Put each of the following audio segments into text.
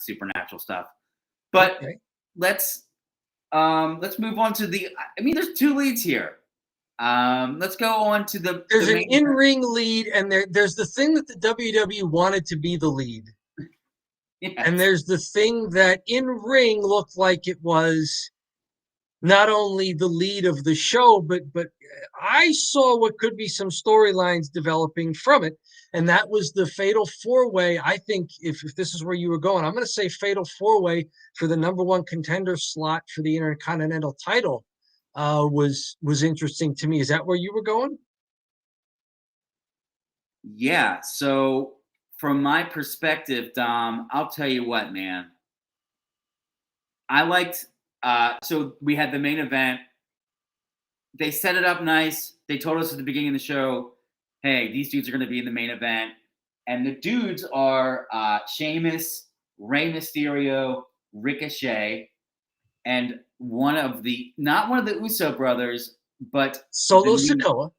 supernatural stuff. But Okay. let's move on to there's two leads here. Let's go on to There's an main in-ring lead, and there's the thing that the WWE wanted to be the lead. Yes. And there's the thing that in-ring looked like it was not only the lead of the show, but I saw what could be some storylines developing from it. And that was the Fatal 4-Way. I think if this is where you were going, I'm going to say Fatal 4-Way for the number one contender slot for the Intercontinental title was interesting to me. Is that where you were going? Yeah. So from my perspective, Dom, I'll tell you what, man. I liked so we had the main event. They set it up nice. They told us at the beginning of the show, hey, these dudes are going to be in the main event. And the dudes are Sheamus, Rey Mysterio, Ricochet, and not one of the Uso brothers, but Solo Sikoa.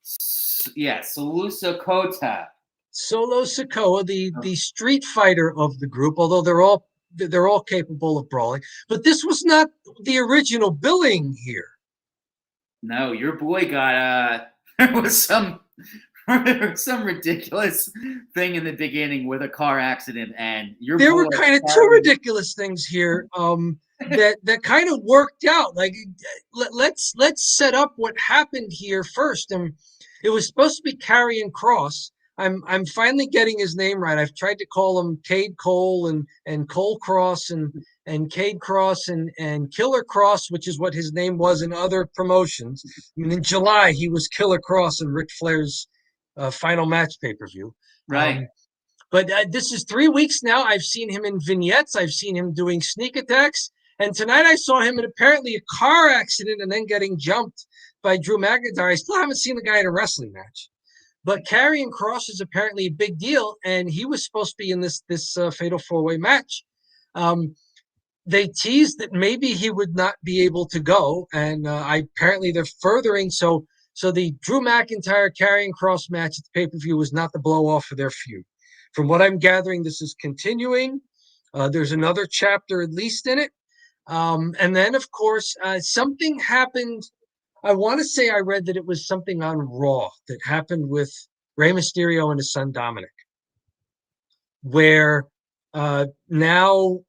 Solo Sikoa. Solo Sikoa, the street fighter of the group, although they're all capable of brawling. But this was not the original billing here. No, your boy got there was some ridiculous thing in the beginning with a car accident, and there were kind of two ridiculous things here that kind of worked out. Like let's set up what happened here first. And it was supposed to be Karrion Kross. I'm finally getting his name right. I've tried to call him Cade Cole and Cole Cross and Cade Cross and Killer Cross, which is what his name was in other promotions. I mean, in July he was Killer Cross in Ric Flair's final match pay-per-view. Right. But this is 3 weeks now. I've seen him in vignettes. I've seen him doing sneak attacks. And tonight I saw him in apparently a car accident and then getting jumped by Drew McIntyre. I still haven't seen the guy in a wrestling match. But Karrion Kross is apparently a big deal, and he was supposed to be in this Fatal 4-Way match. They teased that maybe he would not be able to go, and apparently they're furthering. So the Drew McIntyre Karrion Kross match at the pay-per-view was not the blow-off of their feud. From what I'm gathering, this is continuing. There's another chapter at least in it. And then, of course, something happened. I want to say I read that it was something on Raw that happened with Rey Mysterio and his son Dominic, where now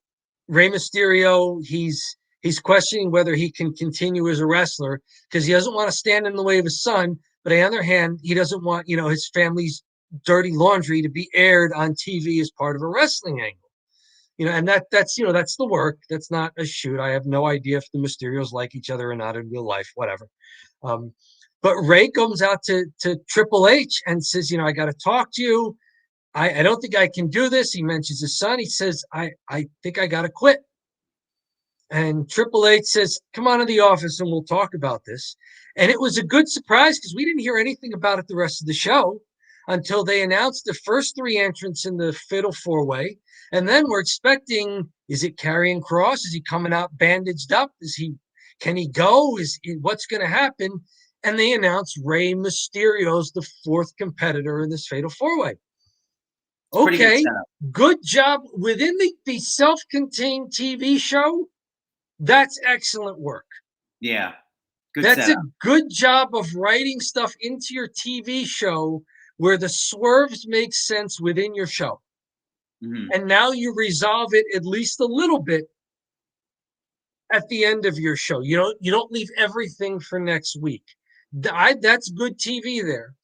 Rey Mysterio, he's questioning whether he can continue as a wrestler because he doesn't want to stand in the way of his son. But on the other hand, he doesn't want, his family's dirty laundry to be aired on TV as part of a wrestling angle. And that's the work. That's not a shoot. I have no idea if the Mysterios like each other or not in real life, whatever. But Ray comes out to Triple H and says, I got to talk to you. I don't think I can do this. He mentions his son. He says, I think I got to quit. And Triple H says, come on to the office and we'll talk about this. And it was a good surprise because we didn't hear anything about it the rest of the show until they announced the first 3 entrants in the Fatal 4-Way. And then we're expecting, is it Karrion Kross? Is he coming out bandaged up? Can he go? What's going to happen? And they announced Rey Mysterio's the 4th competitor in this Fatal 4-Way. Okay, good job. Within the self-contained TV show, that's excellent work. Yeah. That's a good job of writing stuff into your TV show where the swerves make sense within your show. Mm-hmm. And now you resolve it at least a little bit at the end of your show. You don't leave everything for next week. That's good TV there.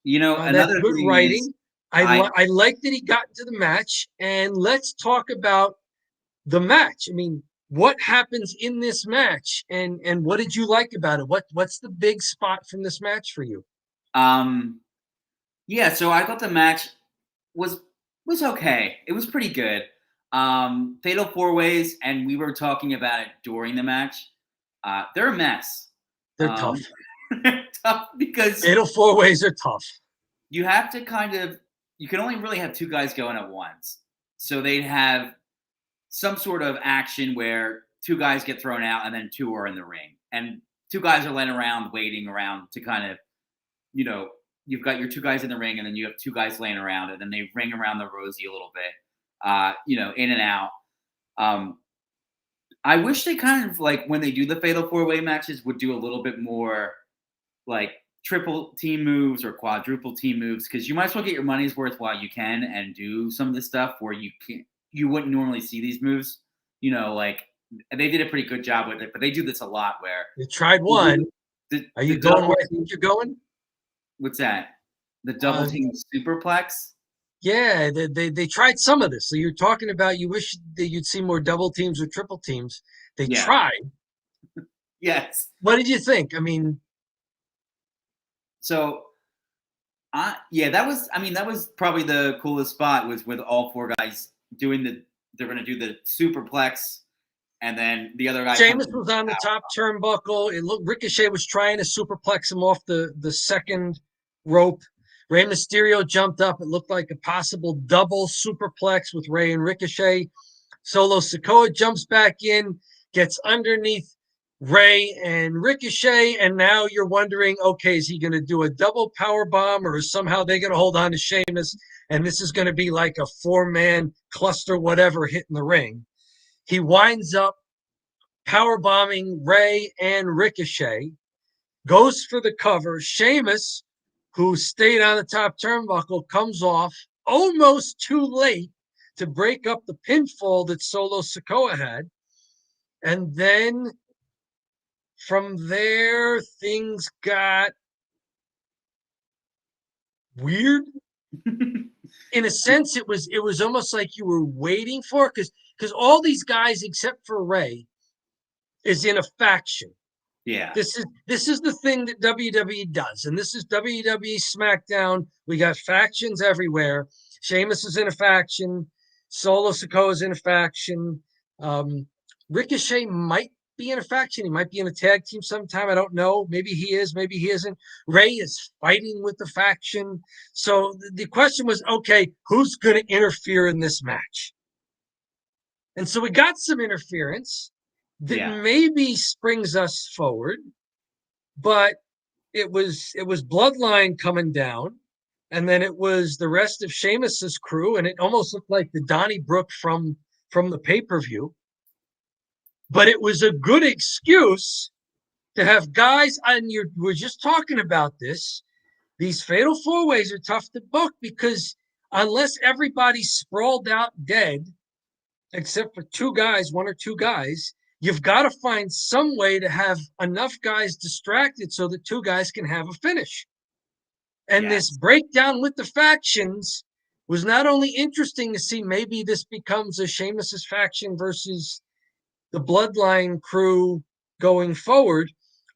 Another good thing writing. I like that he got into the match. And let's talk about the match. I mean, what happens in this match, and what did you like about it? What's the big spot from this match for you? Yeah, so I thought the match was okay. It was pretty good. Fatal 4-Ways, and we were talking about it during the match. They're a mess. They're tough. They're tough because Fatal 4-Ways are tough. You have to you can only really have 2 guys going at once. So they'd have some sort of action where 2 guys get thrown out and then 2 are in the ring. And 2 guys are laying around, waiting around to kind of, you've got your 2 guys in the ring and then you have 2 guys laying around and then they ring around the rosy a little bit, in and out. Um, I wish they kind of like when they do the fatal four-way matches would do a little bit more like triple team moves or quadruple team moves because you might as well get your money's worth while you can and do some of this stuff where you wouldn't normally see these moves. Like they did a pretty good job with it, but they do this a lot where You tried one. Are you the going double where I think you're going? what's that? The double Uh, team superplex? yeah, they tried some of this. So you're talking about you wish that you'd see more double teams or triple teams. They Yeah. tried. Yes. What did you think? I mean, So yeah, that was probably the coolest spot was with all four guys they're gonna do the superplex and then the other guy comes Sheamus in. was on the top turnbuckle. It looked Ricochet was trying to superplex him off the second rope. Rey Mysterio jumped up. It looked like a possible double superplex with Rey and Ricochet. Solo Sikoa jumps back in, gets underneath Rey and Ricochet, and now you're wondering, okay, is he going to do a double power bomb, or is somehow they going to hold on to Sheamus, and this is going to be like a four-man cluster, whatever, hitting the ring? He winds up power bombing Rey and Ricochet, goes for the cover. Sheamus, who stayed on the top turnbuckle, comes off almost too late to break up the pinfall that Solo Sikoa had. And then from there, things got weird. In a sense, it was almost like you were waiting for it because all these guys except for Rey is in a faction. Yeah. This is the thing that WWE does, and this is WWE Smackdown. We got factions everywhere. Sheamus is in a faction. Solo Sikoa is in a faction. Ricochet might be in a faction. He might be in a tag team sometime. I don't know. Maybe he is. Maybe he isn't. Rey is fighting with the faction. So the question was, okay, who's going to interfere in this match? And so we got some interference that Yeah. maybe springs us forward, but it was Bloodline coming down, and then it was the rest of Sheamus's crew, and it almost looked like the Donnybrook from the pay-per-view. But it was a good excuse to have guys, and we're just talking about this. These fatal four ways are tough to book because unless everybody's sprawled out dead, except for two guys, one or two guys, you've got to find some way to have enough guys distracted so that two guys can have a finish. And this Yes. breakdown with the factions was not only interesting to see, maybe this becomes a Sheamus's faction versus the Bloodline crew going forward,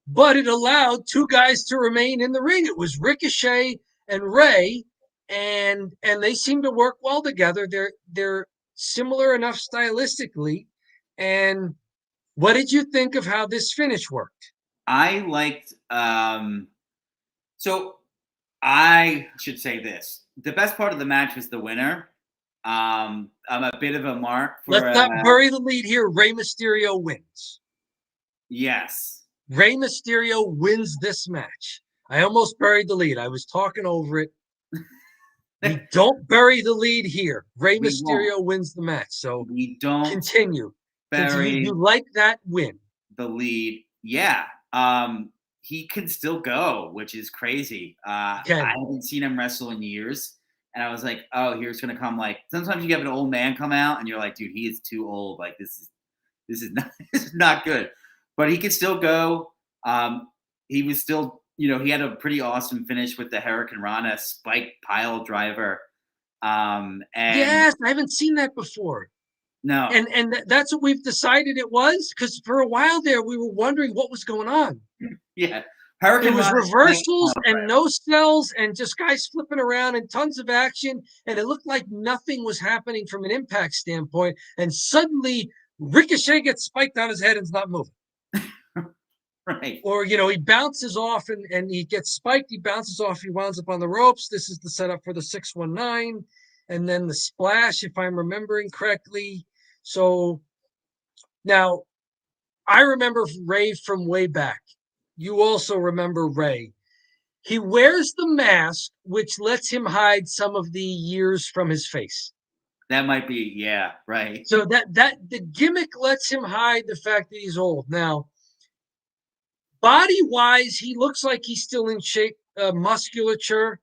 but it allowed two guys to remain in the ring. It was Ricochet and Rey, and they seem to work well together. They're similar enough stylistically. And what did you think of how this finish worked? I liked so I should say this. The best part of the match was the winner. I'm a bit of a mark for Let's not bury the lead here. Rey Mysterio wins. yes. Rey Mysterio wins this match. I almost buried the lead. I was talking over it. We don't bury the lead here. Rey We won't. Mysterio wins the match. So We don't continue. Continue. You bury like that win. the lead. Yeah. He can still go, which is crazy. I haven't seen him wrestle in years. And I was like, oh, here's gonna come like sometimes you have an old man come out and you're like, dude, he is too old. Like this is not this is not good. But he could still go. He was still, he had a pretty awesome finish with the Hurricane Rana spike pile driver. And Yes, I haven't seen that before. no, And that's what we've decided it was, because for a while there we were wondering what was going on. yeah, It Hurricane was Rana reversals and no cells and just guys flipping around and tons of action. And it looked like nothing was happening from an impact standpoint. And suddenly Ricochet gets spiked on his head and is not moving. right. Or, he bounces off and he gets spiked. He bounces off. He winds up on the ropes. This is the setup for the 619. And then the splash, if I'm remembering correctly. So now I remember Rey from way back. You also remember Rey. He wears the mask, which lets him hide some of the years from his face. That might be, yeah, right. So that the gimmick lets him hide the fact that he's old. Now, body wise, he looks like he's still in shape. Musculature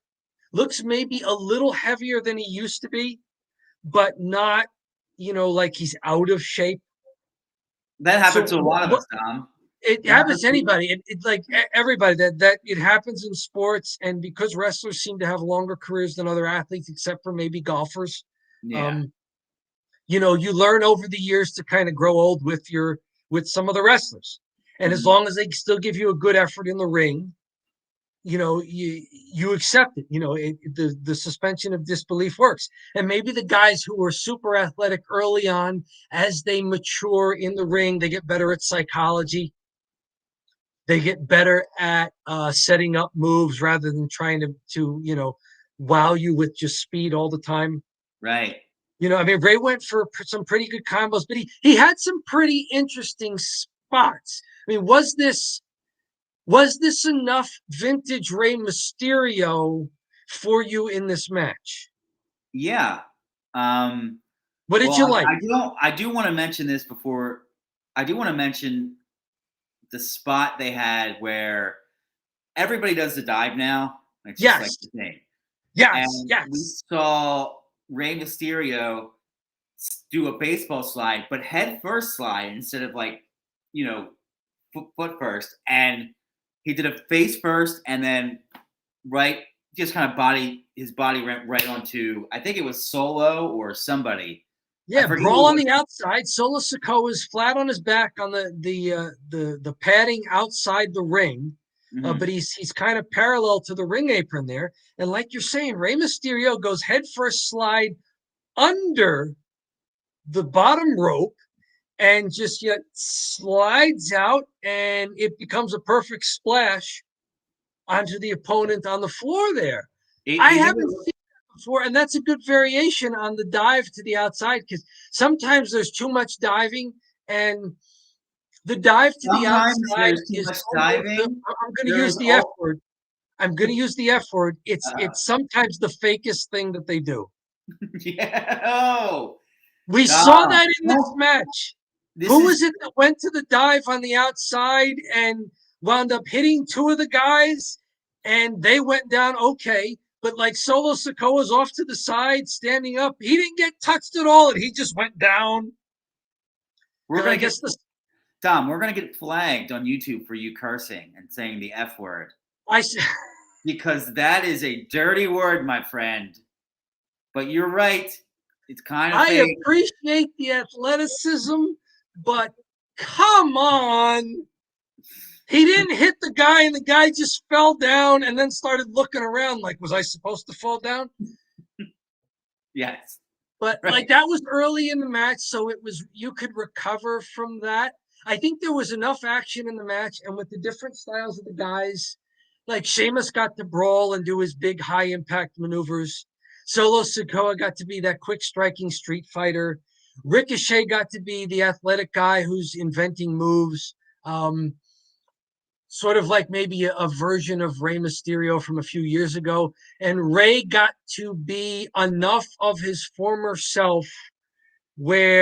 looks maybe a little heavier than he used to be, but not, like he's out of shape. That So happened to a lot of us, Dom. it That happens happened to anybody. It like everybody that it happens in sports, and because wrestlers seem to have longer careers than other athletes, except for maybe golfers. yeah. Um, you learn over the years to kind of grow old with some of the wrestlers, and as Mhm. long as they still give you a good effort in the ring, you accept it. The suspension of disbelief works. And maybe the guys who were super athletic early on, as they mature in the ring, they get better at psychology. They get better at setting up moves rather than trying to wow you with just speed all the time. Right. I mean, Ray went for some pretty good combos, but he had some pretty interesting spots. I mean, was this enough vintage Rey Mysterio for you in this match? Yeah. Um, What did well, you like? I do want to mention this before. I do want to mention the spot they had where everybody does the dive now. It's just like Yes, the thing. yes, And we yes. saw Rey Mysterio do a baseball slide, but head first slide instead of like, you know, foot first. And he did a face first and then right, just kind of his body went right onto, I think it was Solo or somebody. I Yeah, forget brawl who on it the outside. Solo Sikoa is flat on his back on the padding outside the ring, was. but Mhm. he's kind of parallel to the ring apron there. And like you're saying, Rey Mysterio goes head first slide under the bottom rope and just yet slides out, and it becomes a perfect splash onto the opponent on the floor there. I It made haven't it, seen that before, and that's a good variation on the dive to the outside because sometimes there's too much diving, and the dive to the sometimes outside there's too is much almost the, diving. I'm going to There use is the F all, word. I'm going to use the F word. It's uh, it's sometimes the fakest thing that they do. yeah. Oh, We saw Dom, that in this no, match. this Who is was it that went to the dive on the outside and wound up hitting two of the guys and they went down okay? But like Solo Sikoa's off to the side, standing up. He didn't get touched at all and he just went down. we're And I gonna get guess this, Dom. We're gonna get flagged on YouTube for you cursing and saying the F word I, because that is a dirty word, my friend. But you're right. It's kind of I fake. appreciate the athleticism, but come on. He didn't hit the guy and the guy just fell down and then started looking around like, was I supposed to fall down? Yes. But like Right. that was early in the match, so it was you could recover from that. I think there was enough action in the match, and with the different styles of the guys, like Sheamus got to brawl and do his big high impact maneuvers. Solo Sikoa got to be that quick striking street fighter. Ricochet got to be the athletic guy who's inventing moves. Sort of like maybe a version of Rey Mysterio from a few years ago. And Rey got to be enough of his former self where